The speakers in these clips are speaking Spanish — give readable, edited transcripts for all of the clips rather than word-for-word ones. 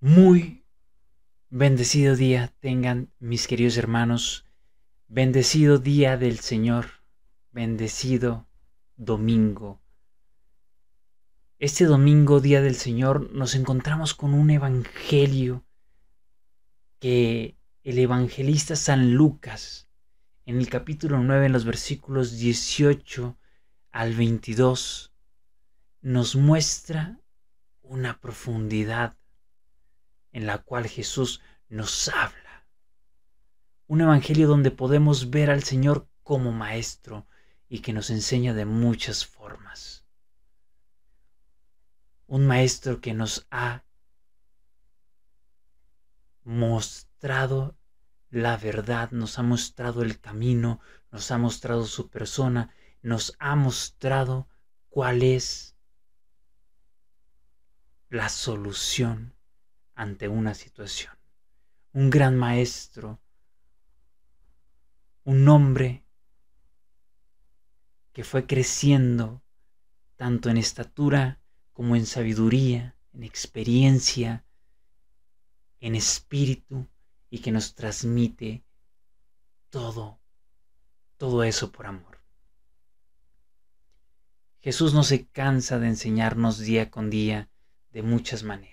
Muy bendecido día tengan mis queridos hermanos, bendecido día del Señor, bendecido domingo. Este domingo, día del Señor, nos encontramos con un evangelio que el evangelista San Lucas, en el capítulo 9, en los versículos 18 al 22, nos muestra una profundidad en la cual Jesús nos habla. Un evangelio donde podemos ver al Señor como maestro y que nos enseña de muchas formas. Un maestro que nos ha mostrado la verdad, nos ha mostrado el camino, nos ha mostrado su persona, nos ha mostrado cuál es la solución ante una situación. Un gran maestro, un hombre que fue creciendo tanto en estatura como en sabiduría, en experiencia, en espíritu, y que nos transmite todo eso por amor. Jesús no se cansa de enseñarnos día con día de muchas maneras.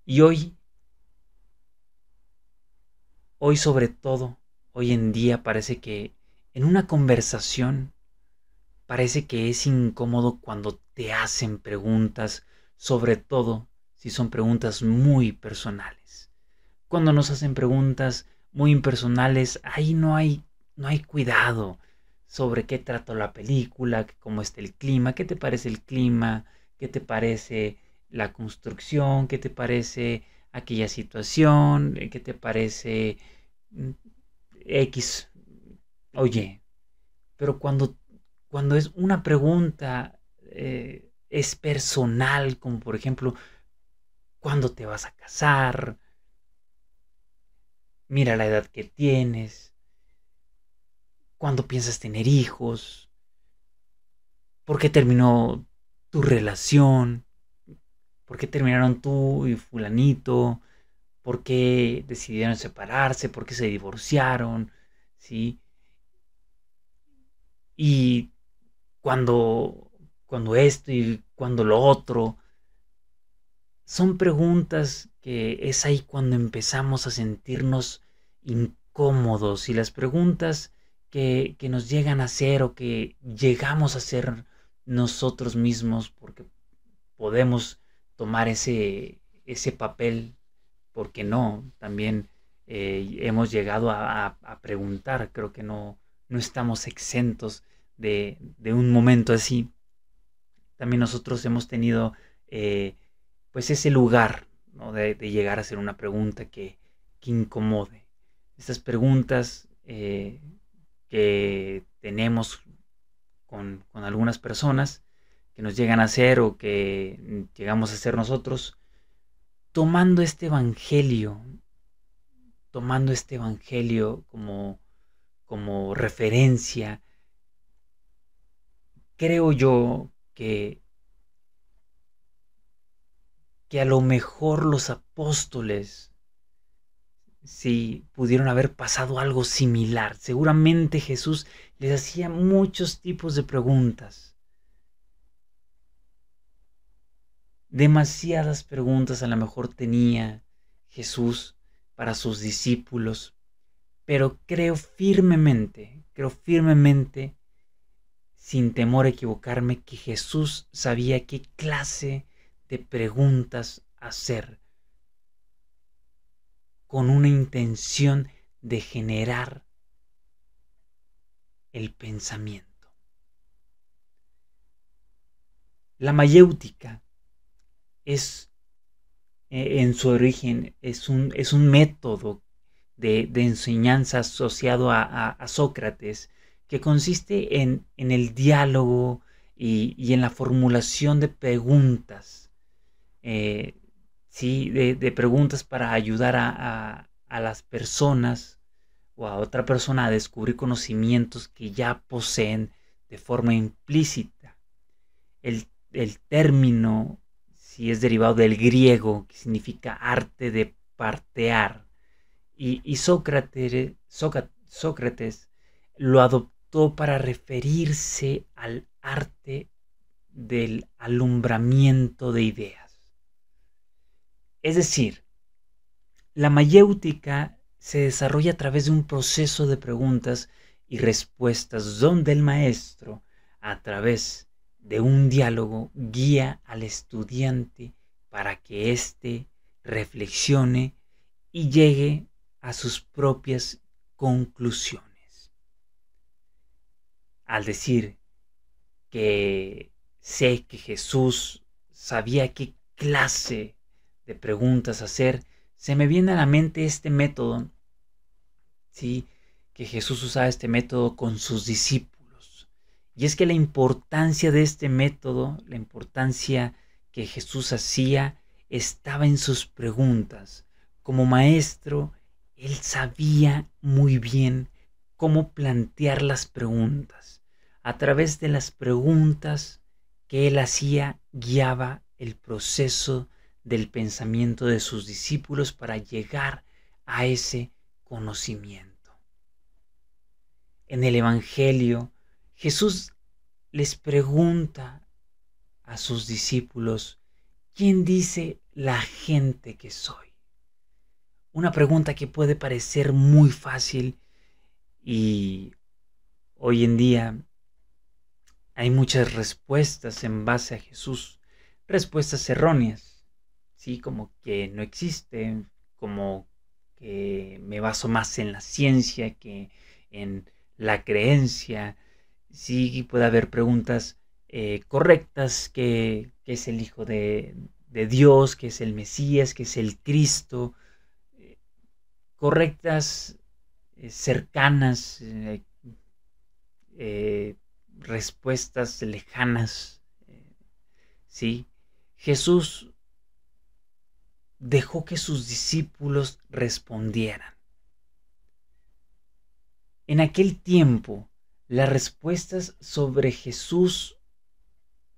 Y hoy sobre todo, hoy en día parece que en una conversación parece que es incómodo cuando te hacen preguntas, sobre todo si son preguntas muy personales. Cuando nos hacen preguntas muy impersonales, ahí no hay cuidado sobre qué trata la película, cómo está el clima, qué te parece el clima, qué te parece la construcción, qué te parece aquella situación, qué te parece X, oye, pero cuando es una pregunta es personal, como por ejemplo, ¿cuándo te vas a casar? Mira la edad que tienes, ¿cuándo piensas tener hijos? ¿Por qué terminó tu relación? ¿Por qué terminaron tú y fulanito? ¿Por qué decidieron separarse? ¿Por qué se divorciaron? ¿Sí? Y cuando esto y cuando lo otro, son preguntas que es ahí cuando empezamos a sentirnos incómodos, y las preguntas que nos llegan a hacer o que llegamos a hacer nosotros mismos porque podemos tomar ese papel, porque no, también hemos llegado a preguntar, creo que no estamos exentos de un momento así. También nosotros hemos tenido pues ese lugar, ¿no? de llegar a hacer una pregunta que incomode. Estas preguntas que tenemos con algunas personas que nos llegan a hacer o que llegamos a hacer nosotros, tomando este evangelio, como referencia, creo yo que a lo mejor los apóstoles sí pudieron haber pasado algo similar. Seguramente Jesús les hacía muchos tipos de preguntas. Demasiadas preguntas a lo mejor tenía Jesús para sus discípulos, pero creo firmemente, sin temor a equivocarme, que Jesús sabía qué clase de preguntas hacer, con una intención de generar el pensamiento. La mayéutica es, en su origen, es un método de enseñanza asociado a Sócrates, que consiste en el diálogo y en la formulación de preguntas, ¿sí? de preguntas para ayudar a las personas o a otra persona a descubrir conocimientos que ya poseen de forma implícita. El término sí es derivado del griego, que significa arte de partear. Y Sócrates lo adoptó para referirse al arte del alumbramiento de ideas. Es decir, la mayéutica se desarrolla a través de un proceso de preguntas y respuestas donde el maestro, a través de un diálogo, guía al estudiante para que éste reflexione y llegue a sus propias conclusiones. Al decir que sé que Jesús sabía qué clase de preguntas hacer, se me viene a la mente este método, ¿sí? Que Jesús usaba este método con sus discípulos. Y es que la importancia de este método, la importancia que Jesús hacía, estaba en sus preguntas. Como maestro, él sabía muy bien cómo plantear las preguntas. A través de las preguntas que él hacía, guiaba el proceso del pensamiento de sus discípulos para llegar a ese conocimiento. En el Evangelio, Jesús les pregunta a sus discípulos: ¿quién dice la gente que soy? Una pregunta que puede parecer muy fácil, y hoy en día hay muchas respuestas en base a Jesús, respuestas erróneas, ¿sí? Como que no existe, como que me baso más en la ciencia que en la creencia. Sí puede haber preguntas correctas, que es el Hijo de Dios, que es el Mesías, que es el Cristo, correctas, cercanas, eh, respuestas lejanas. ¿Sí? Jesús dejó que sus discípulos respondieran. En aquel tiempo, las respuestas sobre Jesús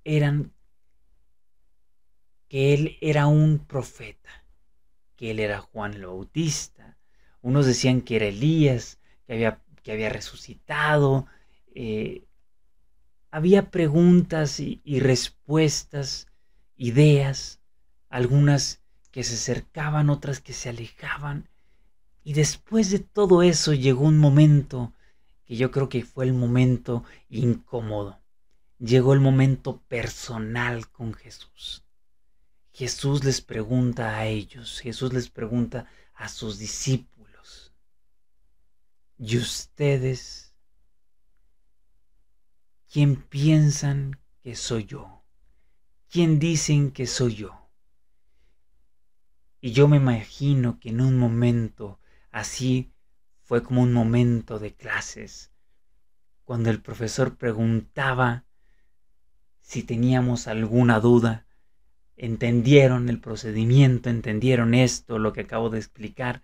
eran que él era un profeta, que él era Juan el Bautista. Unos decían que era Elías, que había resucitado. Había preguntas y respuestas, ideas, algunas que se acercaban, otras que se alejaban. Y después de todo eso llegó un momento que yo creo que fue el momento incómodo. Llegó el momento personal con Jesús. Jesús les pregunta a ellos, Jesús les pregunta a sus discípulos: ¿y ustedes quién piensan que soy yo? ¿Quién dicen que soy yo? Y yo me imagino que en un momento así fue como un momento de clases, cuando el profesor preguntaba si teníamos alguna duda. Entendieron el procedimiento, entendieron esto, lo que acabo de explicar.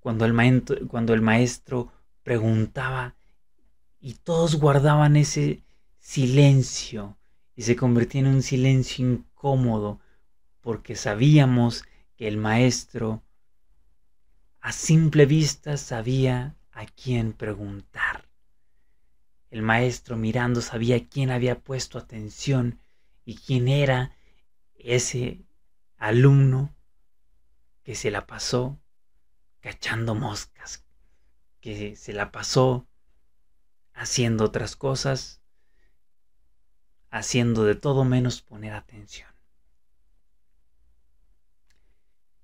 Cuando el maestro preguntaba y todos guardaban ese silencio y se convertía en un silencio incómodo, porque sabíamos que el maestro a simple vista sabía a quién preguntar. El maestro, mirando, sabía quién había puesto atención y quién era ese alumno que se la pasó cachando moscas, que se la pasó haciendo otras cosas, haciendo de todo menos poner atención.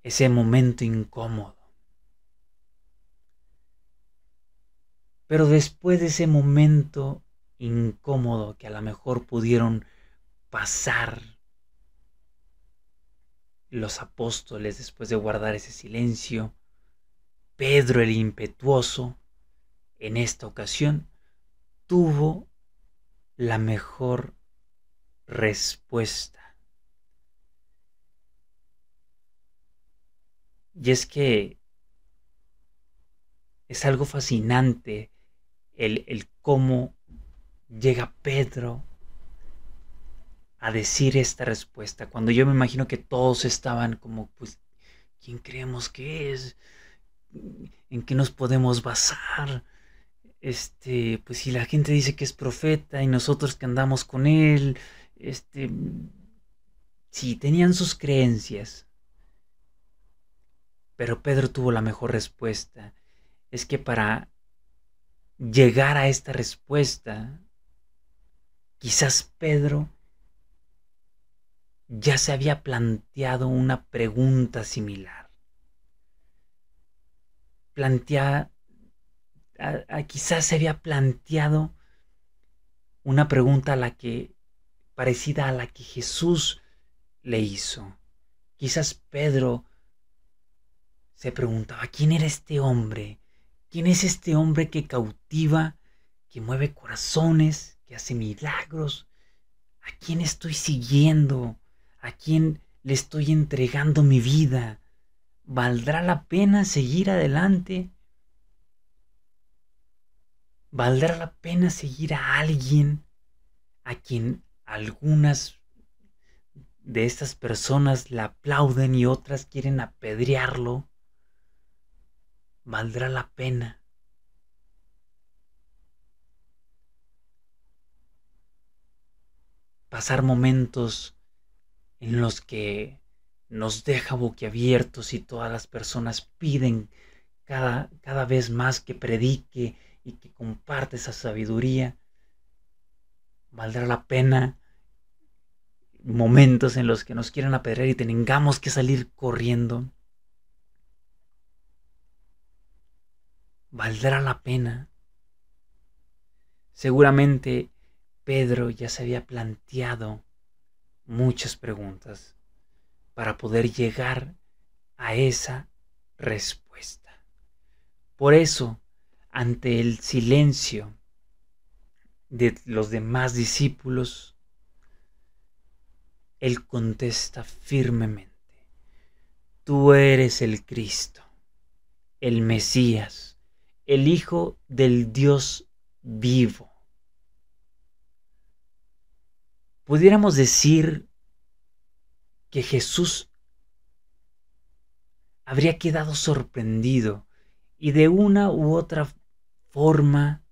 Ese momento incómodo. Pero después de ese momento incómodo que a lo mejor pudieron pasar los apóstoles después de guardar ese silencio, Pedro el impetuoso, en esta ocasión, tuvo la mejor respuesta. Y es que es algo fascinante el cómo llega Pedro a decir esta respuesta, cuando yo me imagino que todos estaban como, pues, ¿quién creemos que es? ¿En qué nos podemos basar? Pues si la gente dice que es profeta y nosotros que andamos con él, sí, tenían sus creencias, pero Pedro tuvo la mejor respuesta. Es que para llegar a esta respuesta, quizás Pedro ya se había planteado una pregunta similar. Quizás se había planteado una pregunta parecida a la que Jesús le hizo. Quizás Pedro se preguntaba, ¿quién era este hombre? ¿Quién es este hombre que cautiva, que mueve corazones, que hace milagros? ¿A quién estoy siguiendo? ¿A quién le estoy entregando mi vida? ¿Valdrá la pena seguir adelante? ¿Valdrá la pena seguir a alguien a quien algunas de estas personas le aplauden y otras quieren apedrearlo? ¿Valdrá la pena? Pasar momentos en los que nos deja boquiabiertos y todas las personas piden cada vez más que predique y que comparte esa sabiduría. ¿Valdrá la pena momentos en los que nos quieran apedrear y tengamos que salir corriendo? ¿Valdrá la pena? Seguramente Pedro ya se había planteado muchas preguntas para poder llegar a esa respuesta. Por eso, ante el silencio de los demás discípulos, él contesta firmemente: tú eres el Cristo, el Mesías, el Hijo del Dios vivo. Pudiéramos decir que Jesús habría quedado sorprendido y de una u otra forma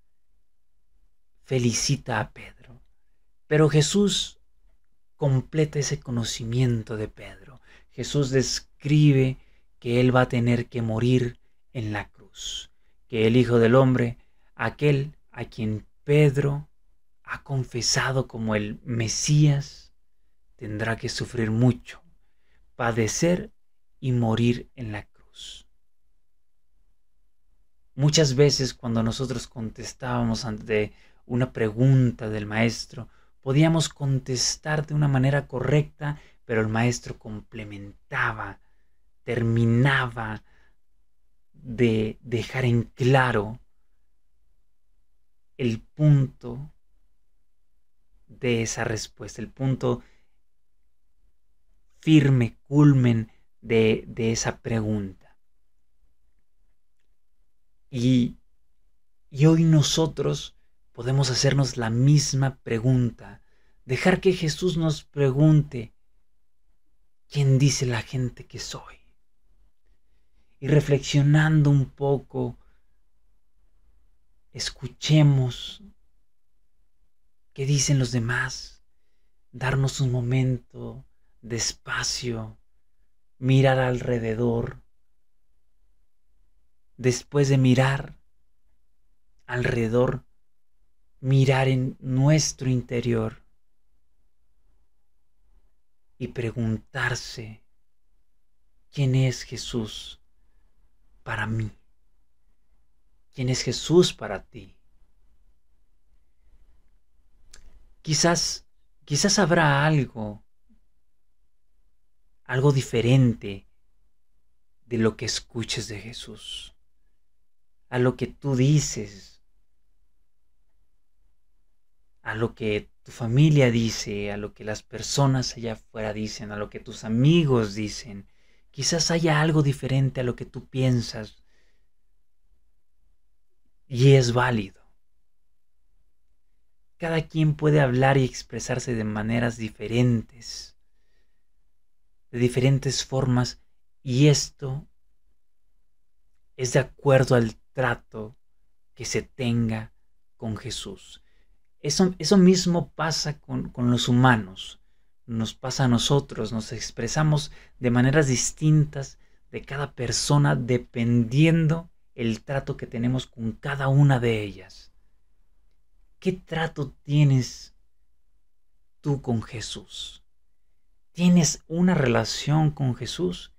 felicita a Pedro. Pero Jesús completa ese conocimiento de Pedro. Jesús describe que él va a tener que morir en la cruz, que el Hijo del Hombre, aquel a quien Pedro ha confesado como el Mesías, tendrá que sufrir mucho, padecer y morir en la cruz. Muchas veces cuando nosotros contestábamos ante una pregunta del maestro, podíamos contestar de una manera correcta, pero el maestro complementaba, terminaba de dejar en claro el punto de esa respuesta, el punto firme, culmen de esa pregunta. Y hoy nosotros podemos hacernos la misma pregunta, dejar que Jesús nos pregunte: ¿quién dice la gente que soy? Y reflexionando un poco, escuchemos qué dicen los demás, darnos un momento de espacio, mirar alrededor. Después de mirar alrededor, mirar en nuestro interior y preguntarse: ¿quién es Jesús para mí? ¿Quién es Jesús para ti? Quizás habrá algo diferente de lo que escuches de Jesús, a lo que tú dices, a lo que tu familia dice, a lo que las personas allá afuera dicen, a lo que tus amigos dicen. Quizás haya algo diferente a lo que tú piensas, y es válido. cada quien puede hablar y expresarse de maneras diferentes, de diferentes formas, y esto es de acuerdo al trato que se tenga con Jesús. Eso mismo pasa con los humanos, nos pasa a nosotros, nos expresamos de maneras distintas de cada persona dependiendo el trato que tenemos con cada una de ellas. ¿Qué trato tienes tú con Jesús? ¿Tienes una relación con Jesús?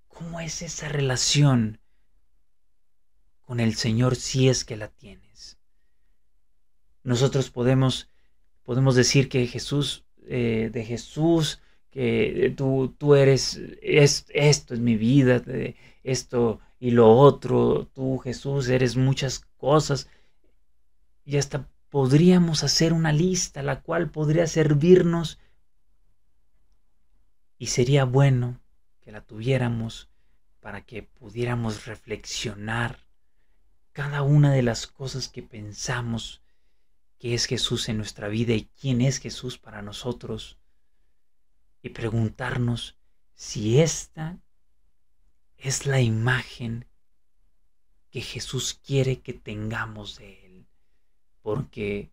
¿Cómo es esa relación con el Señor si es que la tienes? Nosotros podemos decir que de Jesús, que tú eres, esto es mi vida, esto y lo otro, tú Jesús eres muchas cosas, y hasta podríamos hacer una lista la cual podría servirnos, y sería bueno que la tuviéramos para que pudiéramos reflexionar cada una de las cosas que pensamos que es Jesús en nuestra vida y quién es Jesús para nosotros, y preguntarnos si esta es la imagen que Jesús quiere que tengamos de Él. Porque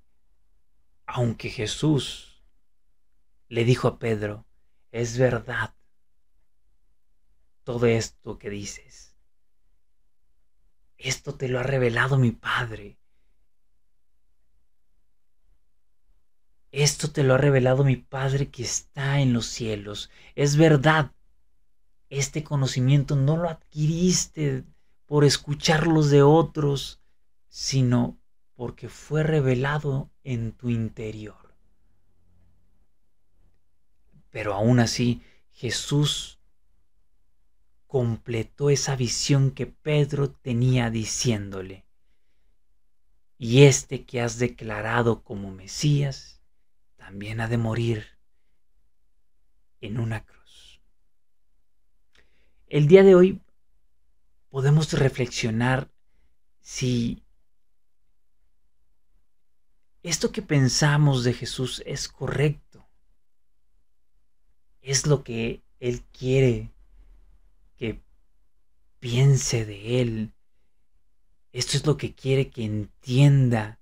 aunque Jesús le dijo a Pedro, es verdad todo esto que dices, esto te lo ha revelado mi Padre, esto te lo ha revelado mi Padre que está en los cielos, es verdad, este conocimiento no lo adquiriste por escucharlos de otros, sino porque fue revelado en tu interior. Pero aún así, Jesús completó esa visión que Pedro tenía diciéndole, y este que has declarado como Mesías, también ha de morir en una cruz. El día de hoy podemos reflexionar si esto que pensamos de Jesús es correcto, es lo que Él quiere que piense de Él, esto es lo que quiere que entienda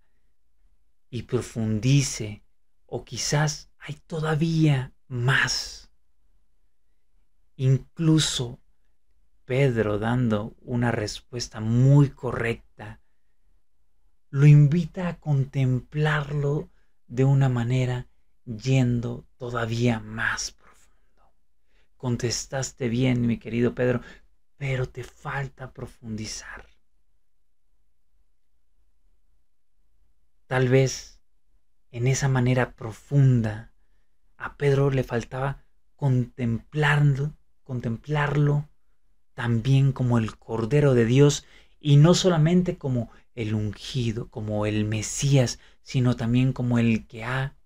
y profundice, o quizás hay todavía más. Incluso Pedro, dando una respuesta muy correcta, lo invita a contemplarlo de una manera yendo todavía más profundo. Contestaste bien, mi querido Pedro, pero te falta profundizar. Tal vez en esa manera profunda a Pedro le faltaba contemplarlo también como el Cordero de Dios, y no solamente como el ungido, como el Mesías, sino también como el que ha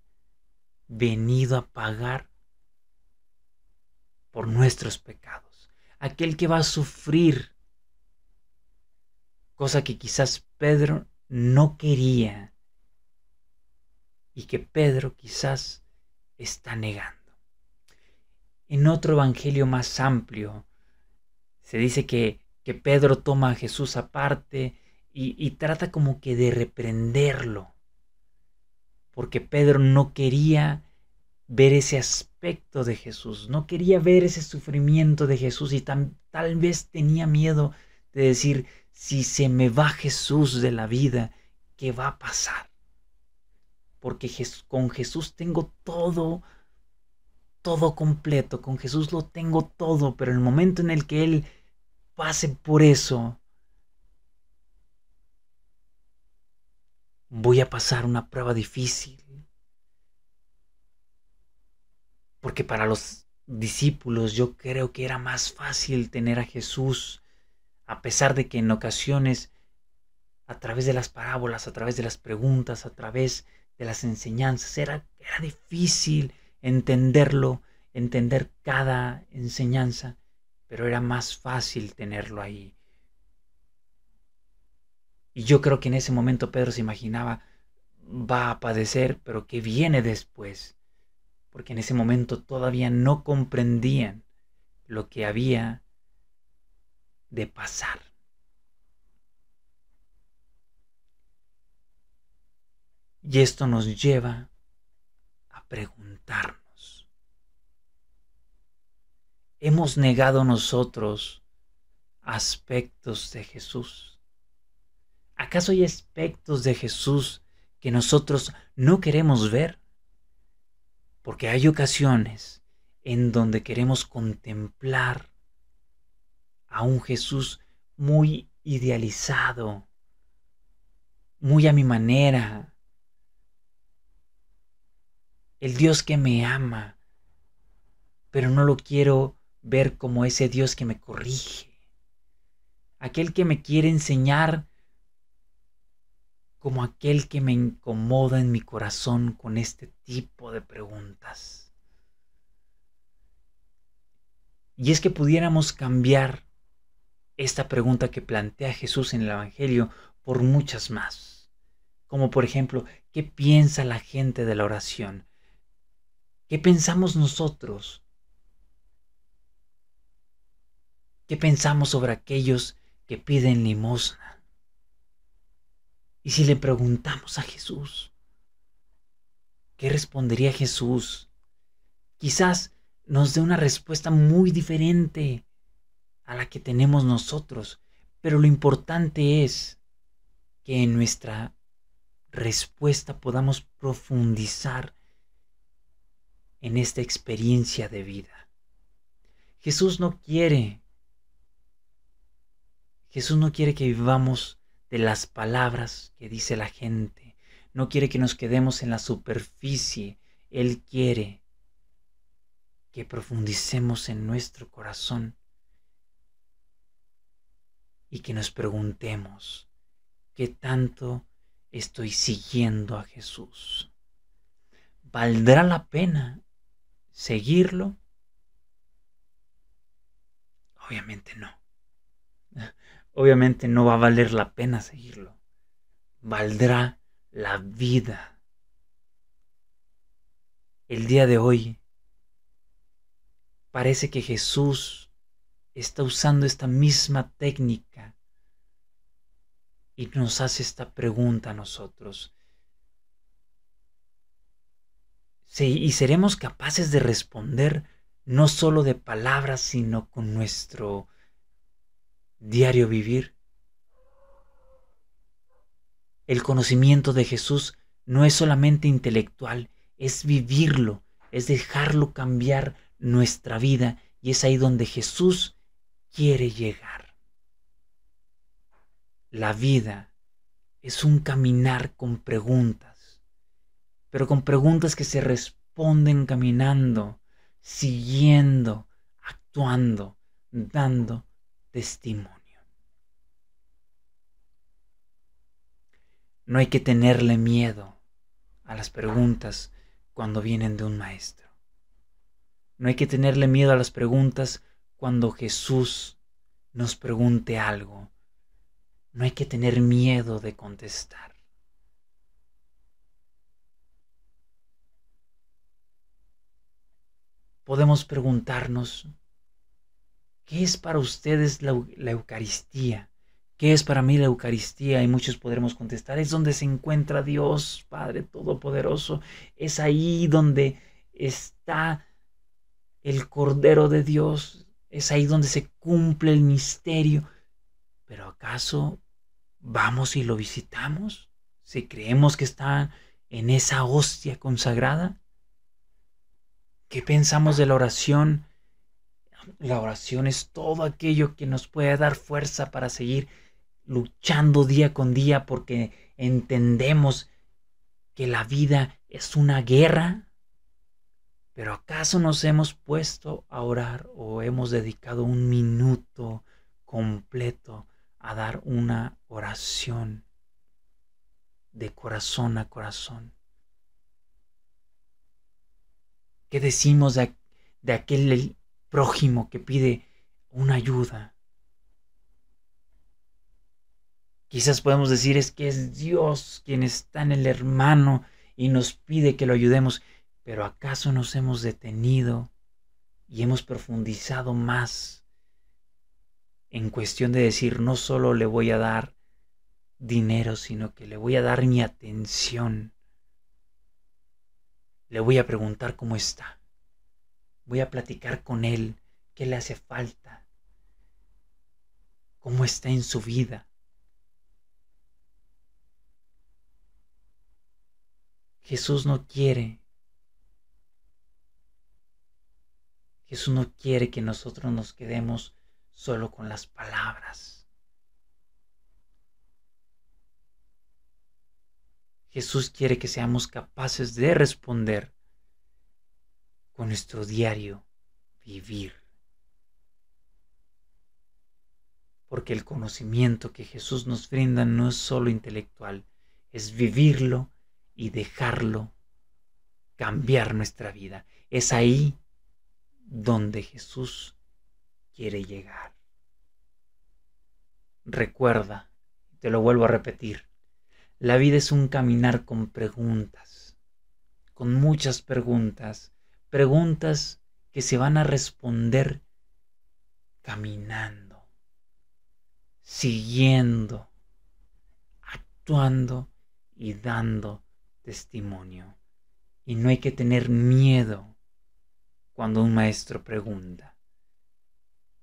venido a pagar por nuestros pecados, aquel que va a sufrir, cosa que quizás Pedro no quería y que Pedro quizás está negando. En otro evangelio más amplio se dice que Pedro toma a Jesús aparte y trata como que de reprenderlo, porque Pedro no quería ver ese aspecto de Jesús, no quería ver ese sufrimiento de Jesús, y tal vez tenía miedo de decir, si se me va Jesús de la vida, ¿qué va a pasar? Porque con Jesús tengo todo completo, con Jesús lo tengo todo, pero en el momento en el que Él pase por eso, voy a pasar una prueba difícil. Porque para los discípulos yo creo que era más fácil tener a Jesús, a pesar de que en ocasiones, a través de las parábolas, a través de las preguntas, a través de las enseñanzas, era difícil entenderlo, entender cada enseñanza, pero era más fácil tenerlo ahí. Y yo creo que en ese momento Pedro se imaginaba, va a padecer, pero qué viene después, porque en ese momento todavía no comprendían lo que había de pasar. Y esto nos lleva a preguntarnos, ¿hemos negado nosotros aspectos de Jesús? ¿Acaso hay aspectos de Jesús que nosotros no queremos ver? Porque hay ocasiones en donde queremos contemplar a un Jesús muy idealizado, muy a mi manera, el Dios que me ama, pero no lo quiero ver como ese Dios que me corrige, aquel que me quiere enseñar como aquel que me incomoda en mi corazón con este tipo de preguntas. Y es que pudiéramos cambiar esta pregunta que plantea Jesús en el Evangelio por muchas más, como por ejemplo, ¿qué piensa la gente de la oración? ¿Qué pensamos nosotros? ¿Qué pensamos sobre aquellos que piden limosna? Y si le preguntamos a Jesús, ¿qué respondería Jesús? Quizás nos dé una respuesta muy diferente a la que tenemos nosotros, pero lo importante es que en nuestra respuesta podamos profundizar en esta experiencia de vida. Jesús no quiere que vivamos de las palabras que dice la gente. No quiere que nos quedemos en la superficie. Él quiere que profundicemos en nuestro corazón y que nos preguntemos, ¿qué tanto estoy siguiendo a Jesús? ¿Valdrá la pena seguirlo? Obviamente no. Obviamente no va a valer la pena seguirlo. Valdrá la vida. El día de hoy parece que Jesús está usando esta misma técnica y nos hace esta pregunta a nosotros. Sí, y seremos capaces de responder no solo de palabras, sino con nuestro diario vivir. El conocimiento de Jesús no es solamente intelectual, es vivirlo, es dejarlo cambiar nuestra vida, y es ahí donde Jesús quiere llegar. La vida es un caminar con preguntas, pero con preguntas que se responden caminando, siguiendo, actuando, dando testimonio. No hay que tenerle miedo a las preguntas cuando vienen de un maestro. No hay que tenerle miedo a las preguntas cuando Jesús nos pregunte algo. No hay que tener miedo de contestar. Podemos preguntarnos, ¿qué es para ustedes la Eucaristía? ¿Qué es para mí la Eucaristía? Y muchos podremos contestar, es donde se encuentra Dios, Padre Todopoderoso. Es ahí donde está el Cordero de Dios. Es ahí donde se cumple el misterio. ¿Pero acaso vamos y lo visitamos? Si creemos que está en esa hostia consagrada. ¿Qué pensamos de la oración? La oración es todo aquello que nos puede dar fuerza para seguir luchando día con día, porque entendemos que la vida es una guerra. ¿Pero acaso nos hemos puesto a orar o hemos dedicado un minuto completo a dar una oración de corazón a corazón? ¿Qué decimos de aquel prójimo que pide una ayuda? Quizás podemos decir es que es Dios quien está en el hermano y nos pide que lo ayudemos, pero ¿acaso nos hemos detenido y hemos profundizado más en cuestión de decir no solo le voy a dar dinero, sino que le voy a dar mi atención? Le voy a preguntar cómo está. Voy a platicar con él, qué le hace falta, cómo está en su vida. Jesús no quiere que nosotros nos quedemos solo con las palabras. Jesús quiere que seamos capaces de responder con nuestro diario vivir. Porque el conocimiento que Jesús nos brinda no es solo intelectual, es vivirlo y dejarlo cambiar nuestra vida. Es ahí donde Jesús quiere llegar. Recuerda, te lo vuelvo a repetir, la vida es un caminar con preguntas, con muchas preguntas, preguntas que se van a responder caminando, siguiendo, actuando y dando testimonio. Y no hay que tener miedo cuando un maestro pregunta.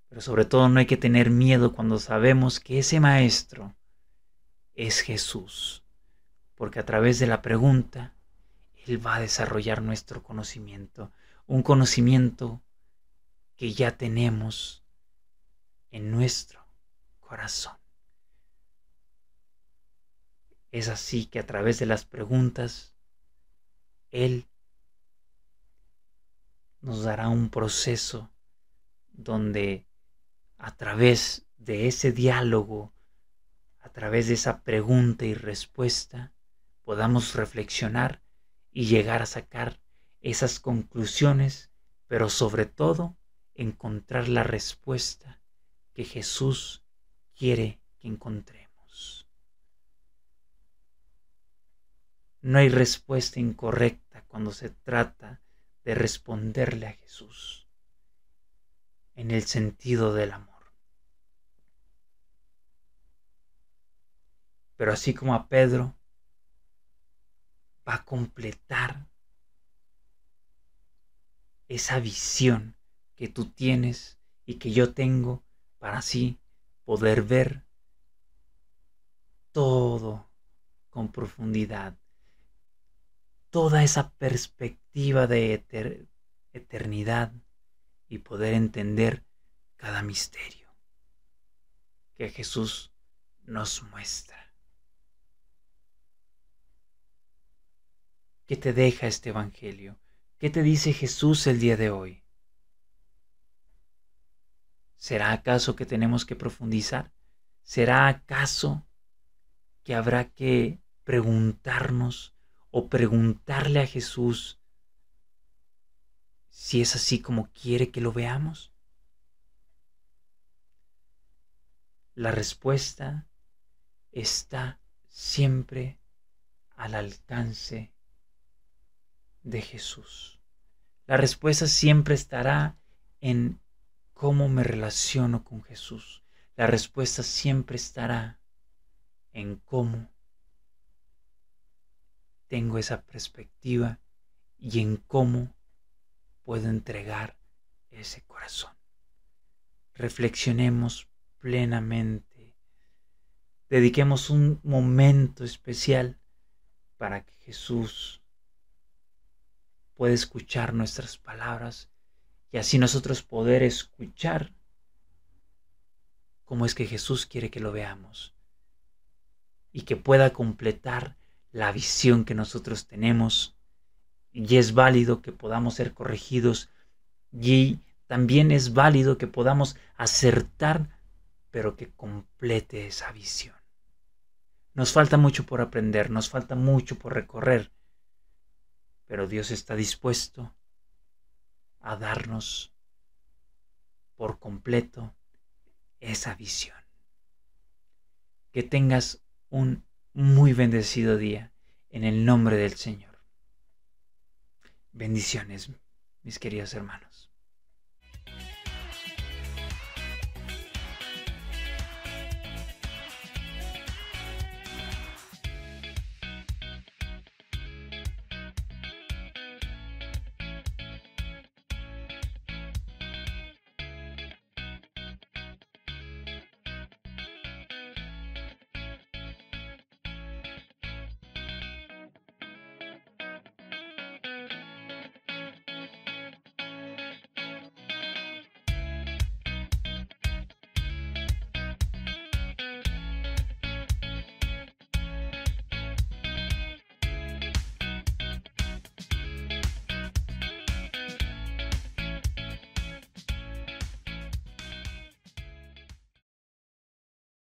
Pero sobre todo no hay que tener miedo cuando sabemos que ese maestro es Jesús. Porque a través de la pregunta, Él va a desarrollar nuestro conocimiento. Un conocimiento que ya tenemos en nuestro corazón. Es así que a través de las preguntas, Él nos dará un proceso donde a través de ese diálogo, a través de esa pregunta y respuesta, podamos reflexionar y llegar a sacar esas conclusiones, pero sobre todo encontrar la respuesta que Jesús quiere que encontremos. No hay respuesta incorrecta cuando se trata de responderle a Jesús en el sentido del amor. Pero así como a Pedro, va a completar esa visión que tú tienes y que yo tengo para así poder ver todo con profundidad, toda esa perspectiva de eternidad y poder entender cada misterio que Jesús nos muestra. ¿Qué te deja este evangelio? ¿Qué te dice Jesús el día de hoy? ¿Será acaso que tenemos que profundizar? ¿Será acaso que habrá que preguntarnos o preguntarle a Jesús si es así como quiere que lo veamos? La respuesta está siempre al alcance de Jesús. La respuesta siempre estará en cómo me relaciono con Jesús. La respuesta siempre estará en cómo tengo esa perspectiva y en cómo puedo entregar ese corazón. Reflexionemos plenamente. Dediquemos un momento especial para que Jesús pueda escuchar nuestras palabras y así nosotros poder escuchar cómo es que Jesús quiere que lo veamos y que pueda completar la visión que nosotros tenemos. Y es válido que podamos ser corregidos y también es válido que podamos acertar, pero que complete esa visión. Nos falta mucho por aprender, nos falta mucho por recorrer, pero Dios está dispuesto a darnos por completo esa visión. Que tengas un muy bendecido día en el nombre del Señor. Bendiciones, mis queridos hermanos.